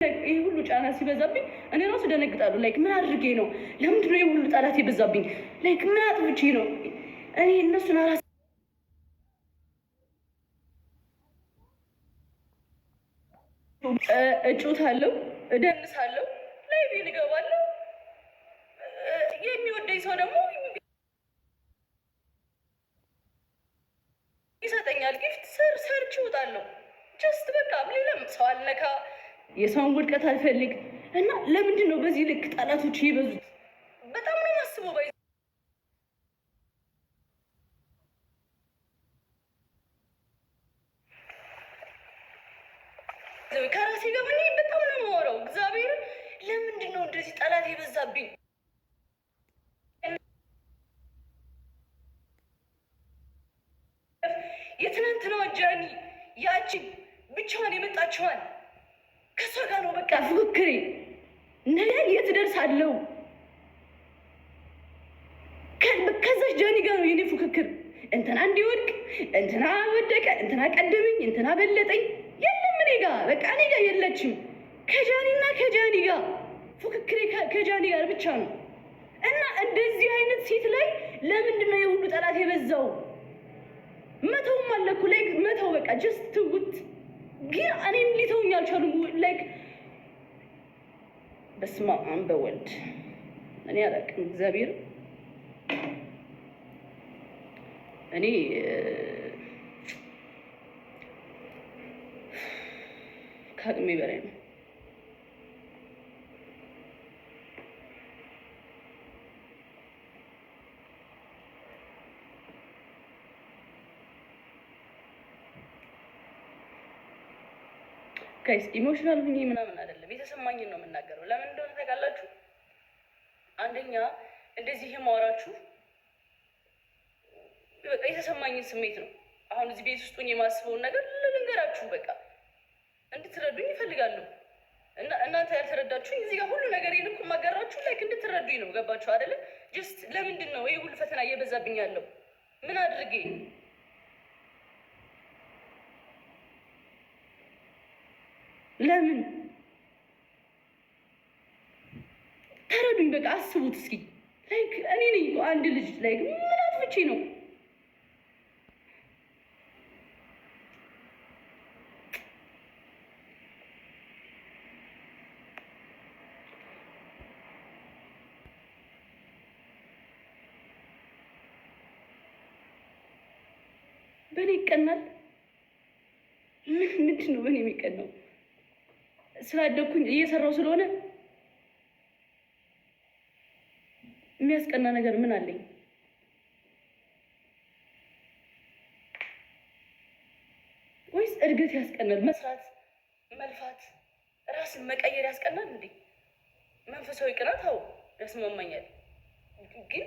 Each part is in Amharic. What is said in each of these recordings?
ይሄ ሁሉ ጫና ሲበዛብኝ እኔ ራሱ ደነግጣለሁ። ላይክ ምን አድርጌ ነው? ለምንድን ነው ይሄ ሁሉ ጠላት የበዛብኝ? ላይክ ምን አጥብቼ ነው? እኔ እነሱን አራስ እጮታለሁ፣ እደንሳለሁ፣ ላይቤ እገባለሁ። የሚወደኝ ሰው ደግሞ ይሰጠኛል ጊፍት። ሰርች እወጣለሁ። ጀስት በቃ ሌላም ሰው አልነካ፣ የሰውን ውድቀት አልፈልግ እና ለምንድን ነው በዚህ ልክ ጠላቶች የበዙት? በጣም ነው ማስበው። ባይ ከራሴ ጋር ሆኜ በጣም ነው የማወራው። እግዚአብሔር ለምንድን ነው እንደዚህ ጠላት የበዛብኝ? የትናንትናዋ ጃኒ ያችን ብቻዋን የመጣችዋን ከእሷ ጋር ነው በቃ ፉክክሬ። ነገ የት ደርሳለሁ? ከዛች ጃኒ ጋር ነው የኔ ፉክክር። እንትና እንዲወድቅ፣ እንትና ወደቀ፣ እንትና ቀደመኝ፣ እንትና በለጠኝ። የለም እኔ ጋር በቃ እኔ ጋር የለችም። ከጃኒና ከጃኒ ጋር ፉክክሬ ከጃኒ ጋር ብቻ ነው። እና እንደዚህ አይነት ሴት ላይ ለምንድን ነው የሁሉ ጠላት የበዛው? መተውም አለኩ ላይክ መተው በቃ ጀስት ትውት። ግን እኔም ሊተውኝ አልቻሉም። ላይክ በስመ አብ በወልድ እኔ አላውቅም። እግዚአብሔር እኔ ከአቅሜ በላይ ነው። ጋይስ ኢሞሽናል ሁኚ ምናምን አይደለም፣ የተሰማኝን ነው የምናገረው። ለምን እንደሆነ ታውቃላችሁ? አንደኛ እንደዚህ የማወራችሁ በቃ የተሰማኝን ስሜት ነው። አሁን እዚህ ቤት ውስጥ ሆኜ የማስበውን ነገር ልንገራችሁ፣ በቃ እንድትረዱኝ ይፈልጋለሁ። እና እናንተ ያልተረዳችሁኝ እዚህ ጋር ሁሉ ነገር እኮ የማገራችሁ ላይክ እንድትረዱኝ ነው። ገባችሁ አይደለ? ጀስት ለምንድን ነው ይሄ ሁሉ ፈተና እየበዛብኝ ያለው? ምን አድርጌ? ለምን ተረዱኝ። በቃ አስቡት እስኪ። ላይክ እኔ ነኝ አንድ ልጅ ላይክ ምን አጥፍቼ ነው? በእኔ ይቀናል? ምንድን ነው በእኔ የሚቀናው? ስላደኩኝ እየሰራው ስለሆነ የሚያስቀና ነገር ምን አለኝ? ወይስ እድገት ያስቀናል? መስራት፣ መልፋት፣ ራስን መቀየር ያስቀናል እንዴ? መንፈሳዊ ቅናት አዎ ያስማማኛል። ግን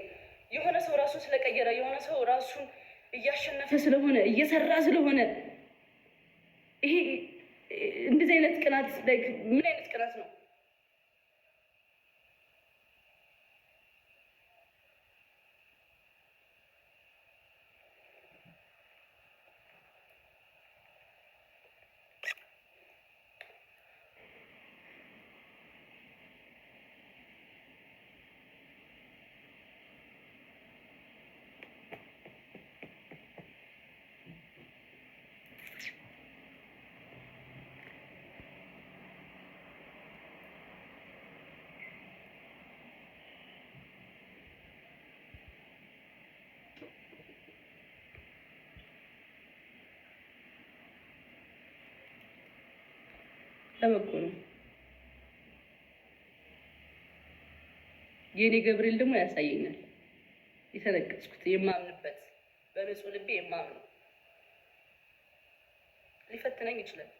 የሆነ ሰው ራሱን ስለቀየረ፣ የሆነ ሰው ራሱን እያሸነፈ ስለሆነ፣ እየሰራ ስለሆነ ይሄ እንደዚህ አይነት ቅናት ላይክ ምን አይነት ቅናት ነው? ለበጎ ነው። የኔ ገብርኤል ደግሞ ያሳየኛል የተነቀስኩት የማምንበት በንጹህ ልቤ የማምነው። ሊፈትነኝ ይችላል፣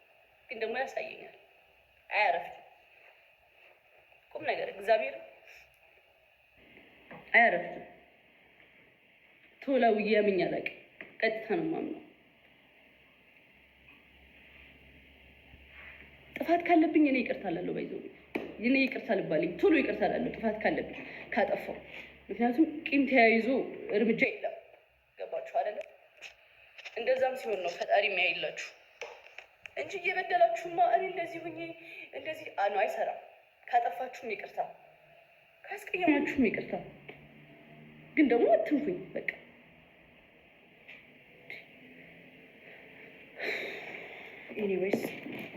ግን ደግሞ ያሳየኛል። አያረፍም። ቁም ነገር እግዚአብሔር አያረፍም። ቶሎ ያምኛ ለቅ ቀጥታ ነው የማምነው። ጥፋት ካለብኝ እኔ ይቅርታ እላለሁ። ባይዘው እኔ ይቅርታ ልባልኝ ቶሎ ይቅርታ እላለሁ ጥፋት ካለብኝ ካጠፋው። ምክንያቱም ቂም ተያይዞ እርምጃ የለም። ገባችሁ አይደለ? እንደዛም ሲሆን ነው ፈጣሪ የሚያይላችሁ እንጂ እየበደላችሁማ እኔ እንደዚህ ሁኜ እንደዚህ ነው አይሰራም። ካጠፋችሁም ይቅርታ፣ ካስቀየማችሁም ይቅርታ። ግን ደግሞ አትንኩኝ በቃ። ኤኒዌይስ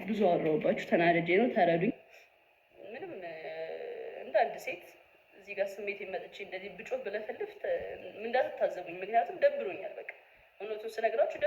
ብዙ አወራሁባችሁ፣ ተናደጄ ነው፣ ተረዱኝ። ምንም እንደ አንድ ሴት እዚህ ጋር ስሜት መጥቼ እንደዚህ ብጮህ ብለፈልፍ እንዳትታዘቡኝ፣ ምክንያቱም ደብሮኛል። በቃ እውነቱን ስነግራችሁ